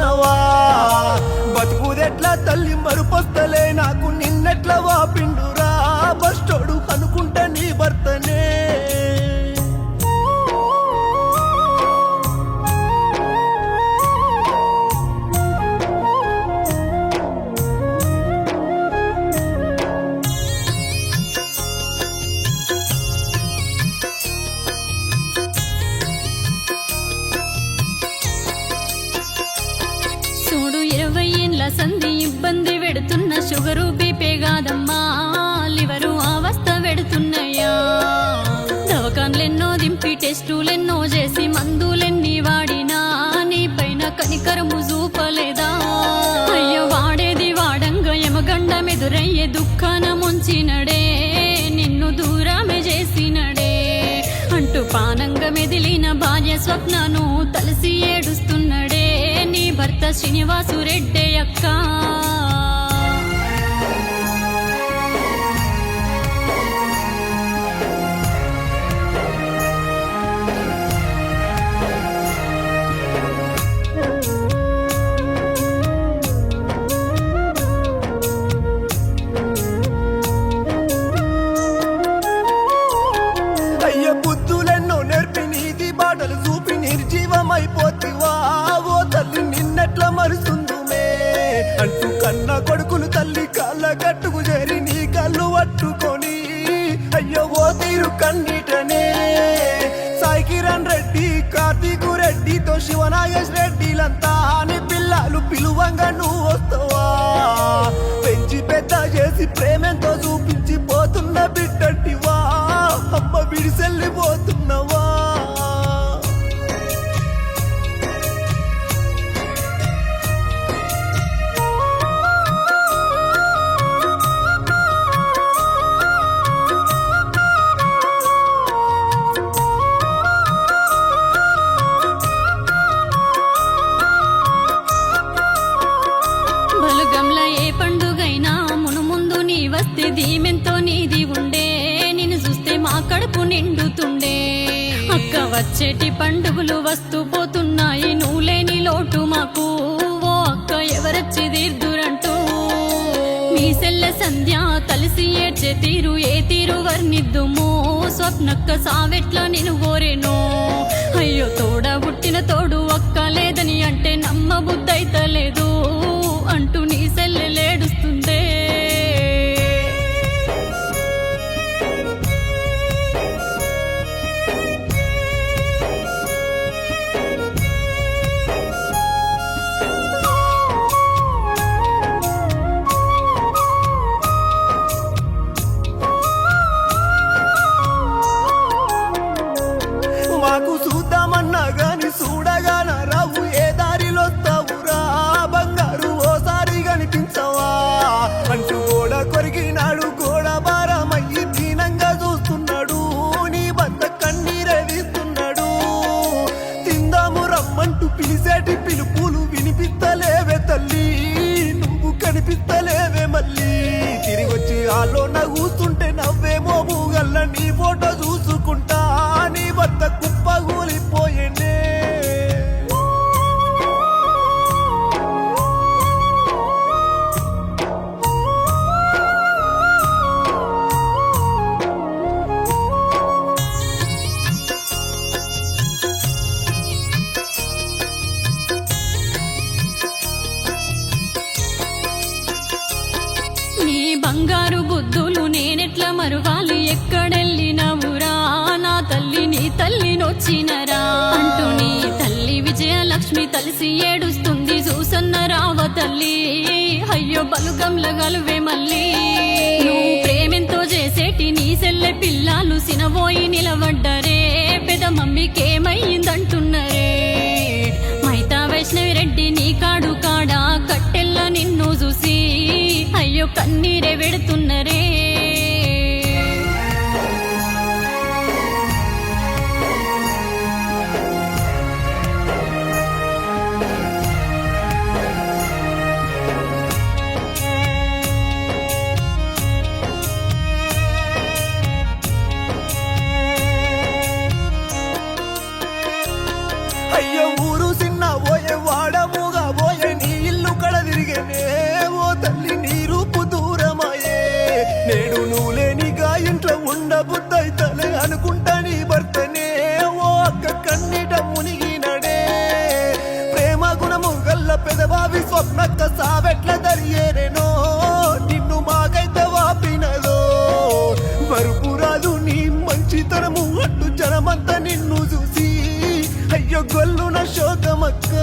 అనుకున్నవా బతుకుదెట్లా తల్లి మరుపొస్తలే నాకు నిన్నెట్లా వాపిండురా బస్టోడు అనుకుంటా నీ భర్తనే చూడు 20 ఏళ్ళ సంధి ఇబ్బంది పెడుతున్న షుగరు బీపే కాదమ్మా లివరు అవస్థ పెడుతున్నాయా దవకాన్లెన్నో దింపి టెస్టులెన్నో చేసి మందులెన్ని వాడినా నీ పైన కనికరము చూపలేదా అయ్యో వాడేది వాడంగా యమగండ మెదురయ్యే దుఃఖాన ముంచినడే నిన్ను దూరమే చేసినడే అంటూ పానంగా మెదిలిన భార్య స్వప్నను తలసి ఏడుస్తున్నడే నీ భర్త శ్రీనివాసు రెడ్డి అక్క అయ్య బుద్ధులెన్నో నేర్పి నీది బాటలు చూపి నిర్జీవమైపోతివా ఓ తల్లి నిన్నెట్లా మరుస్తుందుమే అంటూ కన్న కొడుకులు తల్లి కాళ్ళ గట్టుకు చేరి నీ కళ్ళు పట్టుకొని అయ్యో ఓ తీరు కన్నీటనే సాయి కిరణ్ రెడ్డి కార్తీకు రెడ్డితో శివనాగేష్ రెడ్డిలంతా నీ పిల్లలు పిలువంగా నువ్వు వస్తావా పెంచి పెద్ద చేసి ప్రేమెంతో చూపించి పోతున్న బిడ్డంటివా అమ్మ విడిసెళ్ళిపోతున్నవా బలుగంల ఏ పండుగైనా మును ముందు నీ వస్తే దీమెంతో నీది ఉండే నిన్ను చూస్తే మా కడుపు నిండుతుండే అక్క వచ్చేటి పండుగలు వస్తూ పోతున్నాయి నువ్వు లేని లోటు మాకు ఓ అక్క ఎవరొచ్చి తీర్దురంటూ మీ సెల్ల సంధ్య తలిసి ఏడ్చే తీరు ఏ తీరు వర్ణిద్దుము స్వప్నక్క సావెట్లా నేను కోరేను అయ్యో తోడ పుట్టిన తోడు అక్క లేదని అంటే నమ్మ బుద్ధైతలేదు అంటూ నీ సెల్లెలేడుస్తుందే మాకు చూద్దామన్నా గాని చూడగాన రావు ఏ దారిలో వస్తావురా బంగారు ఓసారి కనిపించవా అంటూ గోడ కొరికినాడు గోడ భారమయ్యి దీనంగా చూస్తున్నాడు నీ భర్త కన్నీరే తీస్తున్నాడు తిందాము రమ్మంటూ పిలిసేటి పిలుపులు వినిపిస్తలేవే తల్లి నువ్వు కనిపిస్తలేవే మళ్ళీ తిరిగొచ్చి ఆలోన కూస్తుంటే నవ్వేమో మూగల్ల నీ ఫోటో చూసుకుంటా నీ భర్త కుప్పగూలిపోయేనే నీ బంగారు బుద్ధులు నేనెట్లా మరువాలి ఎక్కడెళ్ళినవురా నా తల్లి నీ తల్లి నొచ్చినరా అంటూ నీ తల్లి విజయలక్ష్మి తలిసి ఏడుస్తుంది చూసన్న రావ తల్లి అయ్యో బలుగంల గలువే మళ్ళీ నువ్వు ప్రేమెంతో చేసేటి నీ సెల్లె పిల్లలు సినబోయి నిలబడ్డరే పెద మమ్మీకేమైందంటున్నరే మైతా వైష్ణవి రెడ్డి నీ కాడు కాడా కట్టెల్ల నిన్ను చూసి అయ్యో కన్నీరే వెడుతున్నరే అయ్యో ఊరు చిన్న పోయే వాడముగా పోయే అనుకుంటా నీ భర్తనే ఓ అక్క కన్నీట మునిగినడే ప్రేమ గుణము గల్ల పెదవావి స్వప్నక్క సావెట్ల దరియేరేనో నిన్ను మాకైతే వాపినదో మరుపురాదు నీ మంచితనము అట్టు జనమంతా నిన్ను చూసి అయ్యో గొల్లున శోకమక్క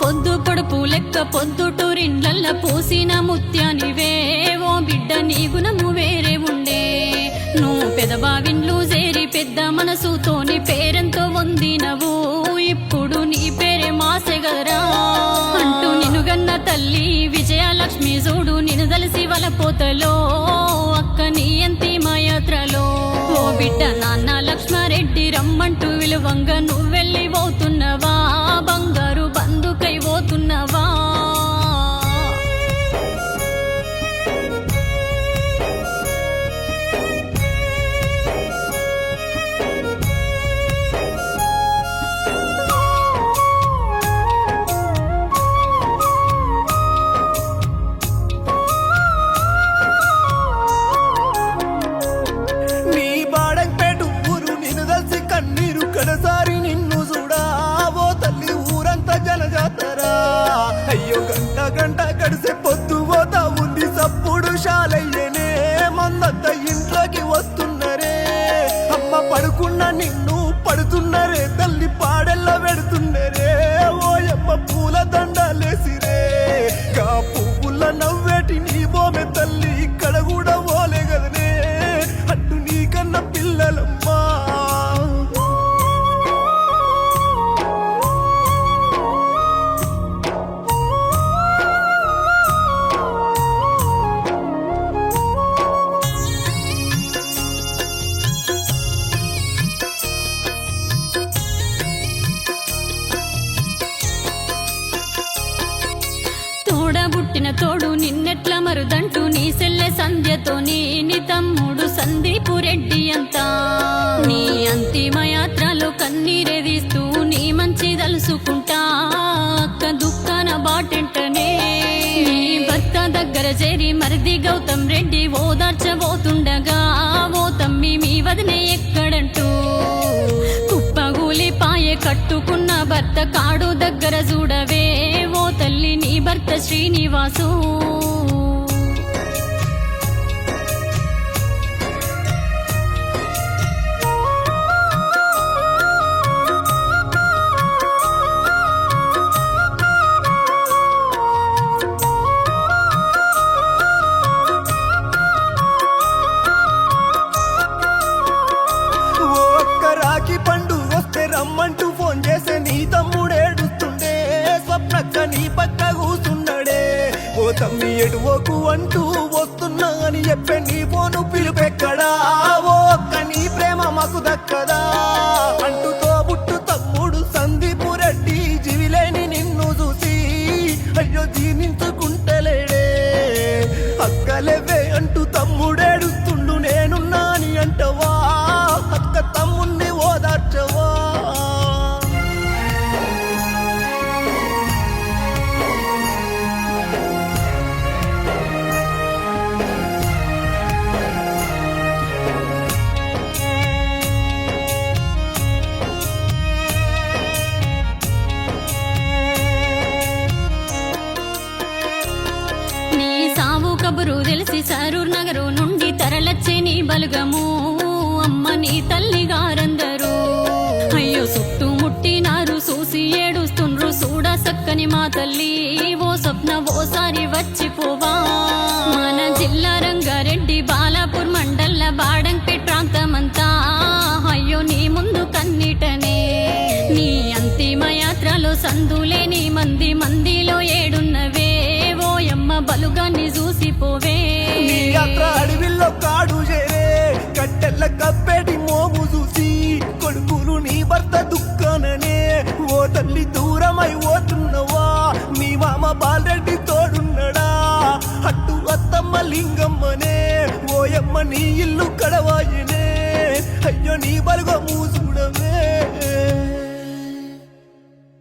పొద్దు పొడుపు లెక్క పొద్దుటూరిండ్లల్ల పూసిన ముత్యానివే ఓ బిడ్డ నీ గుణము వేరే ఉండే నువ్వు పెదబావిన్లు చేరి పెద్ద మనసుతోని పేరెంతో వందినవు ఇప్పుడు నీ పేరే మాసెగరా అంటూ నిన్ను గన్న తల్లి విజయలక్ష్మి చూడు నిన్ను దలిసి వలపోతలో అక్క నీ ఎంతి మాయాత్రలో ఓ బిడ్డ నాన్న లక్ష్మారెడ్డి రమ్మంటూ విలువంగా నువ్వెళ్ళి పోతున్నవా బంగారు బందుకై పోతున్నవా నీ బాడంపేట ఊరు నిన్ను దల్సి కన్నీరు కడసారి నిన్ను చూడా ఓ తల్లి ఊరంతా జనజాతరా అయ్యో గంట గంట గడిసే పొద్దు పోతా ఉంది సప్పుడు శాలయ్యనే మందంత ఇంట్లోకి వస్తున్నరే అమ్మ పడుకున్న నిన్ను పడుతున్నరే తల్లి పాడెల్ల పెడుతున్నరే ఓయమ్మ పూల దండలేసిరే గా పువ్వుల నవ్వేటి నీ బోమె తల్లి ఇక్కడ కూడా ఓలే గదనే అట్టు నీకన్న పిల్లలమ్మా తోడబుట్టిన తోడు నిన్నెట్ల మరుదంటూ నీ సెల్లె సంధ్యతోని నీ తమ్ముడు సందీపు రెడ్డి అంతా నీ అంతిమయాత్రలో కన్నీరెదీస్తూ నీ మంచి తలుసుకుంటా అక్క దుఃఖాన బాటెంటనే నీ భర్త దగ్గర చేరి మరిది గౌతమ్ రెడ్డి ఓదార్చబోతుండగా ఓ తమ్మి మీ వదినే ఎక్కడంటూ కుప్పగూలిపాయే కట్టుకున్న భర్త కాడు దగ్గర చూడవే ఓ తల్లి నీ భర్త శ్రీనివాసు ఓ అక్క రాఖీ పండు వస్తే రమ్మంటూ ఫోన్ చేసే నీ తమ్ముడేడుస్తుండే స్వప్నక్క నీ పక్క కూసున్నాడే ఓ తమ్మి ఎటువకు అంటూ వస్తున్నా అని చెప్పే నీ ఫోను పిలుపెక్కడా ఓ అక్క నీ ప్రేమ మాకు దక్కదా అంటూ తోబుట్టు తమ్ముడు సందీపు రెడ్డి జీవిలేని నిన్ను చూసి అయ్యో జీర్ణించుకుంటలేడే అక్కలేవే అంటూ తమ్ముడేడుస్తుండు నేనున్నా అని అంటవా అక్క తమ్ముణ్ణి ఓదార్చవా నీ సావు కబురు తెలిసి సరూర్ నగరు నుండి తరలచ్చే నీ బలుగము అమ్మ నీ తల్లి గారందరూ అయ్యో చుట్టుముట్టినారు చూసి ఏడుస్తుండ్రు చూడ సక్కని మా తల్లి ఓ స్వప్న ఓసారి వచ్చిపోవా మన జిల్లా రంగారెడ్డి బాలాపూర్ మండల బాడంపేట్ ప్రాంతమంతా అయ్యో నీ ముందు కన్నీటనే నీ అంతిమయాత్రలో సందులేని మందిలో ఏడున్నవే ఓయమ్మ బలుగాన్ని చూసిపోవే నీ యాత్ర అడవిలో కాడు చేరే కట్టెల్ల కప్పేటి మోము చూసి కొడుకులు నీ భర్త దుఃఖాననే ఓ తల్లి దూరమై పోతున్నవా మీ మామ బాలరెడ్డి తోడున్నడా నీ ఇల్లు కడవాయనే అయ్యో నీ బలుగ మూసుడమే